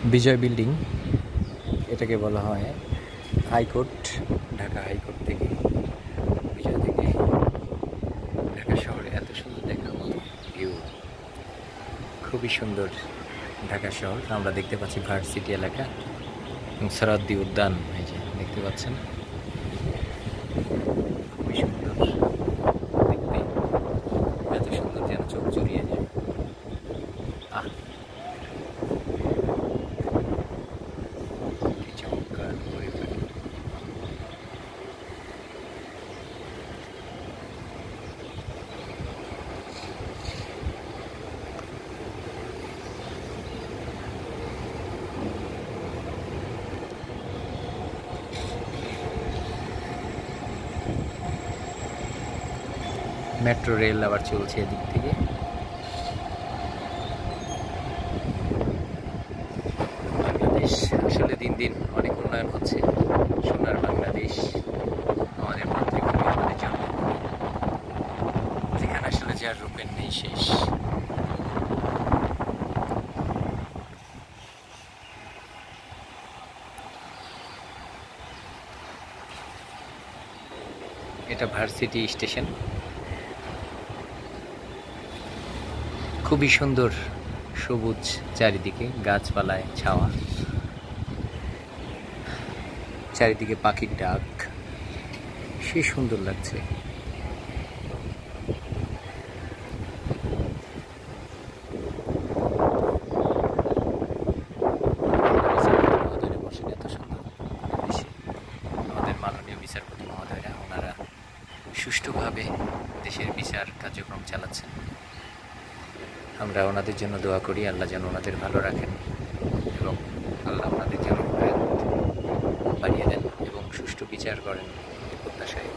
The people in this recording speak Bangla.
বিজয় বিল্ডিং এটাকে বলা হয় হাইকোর্ট, ঢাকা হাইকোর্ট থেকে বিজয় থেকে ঢাকা শহরে এত সুন্দর দেখার মতো ভিউ, খুবই সুন্দর ঢাকা শহর। আমরা দেখতে পাচ্ছি ভার্সিটি এলাকা এবং সরাদ্দি উদ্যান, এই যে দেখতে পাচ্ছেন, খুবই সুন্দর দেখতে, এত সুন্দর যেন চোখ জুড়িয়ে যায়। আহ, কি চমৎকার পরিপাটি। মেট্রো রেল আবার চলছে এদিক থেকে। বাংলাদেশ আসলে দিন দিন অনেক উন্নয়ন হচ্ছে। সোনার বাংলাদেশ, আমাদের মাতৃভূমি, আমাদের জন্মভূমি, যেখানে আসলে যার রূপের নেই শেষ। এটা ভার্সিটি স্টেশন, খুবই সুন্দর, সবুজ চারিদিকে, গাছপালায় ছাওয়া, চারিদিকে পাখির ডাক, সে সুন্দর লাগছে। আমাদের মাননীয় বিচারপতি মহোদয়রা, ওনারা সুষ্ঠুভাবে দেশের বিচার কার্যক্রম চালাচ্ছেন। আমরা ওনাদের জন্য দোয়া করি, আল্লাহ যেন ওনাদের ভালো রাখেন এবং আল্লাহ ওনাদের যেন হায়াত বাড়িয়ে দেন এবং সুষ্ঠু বিচার করেন, প্রত্যাশায়।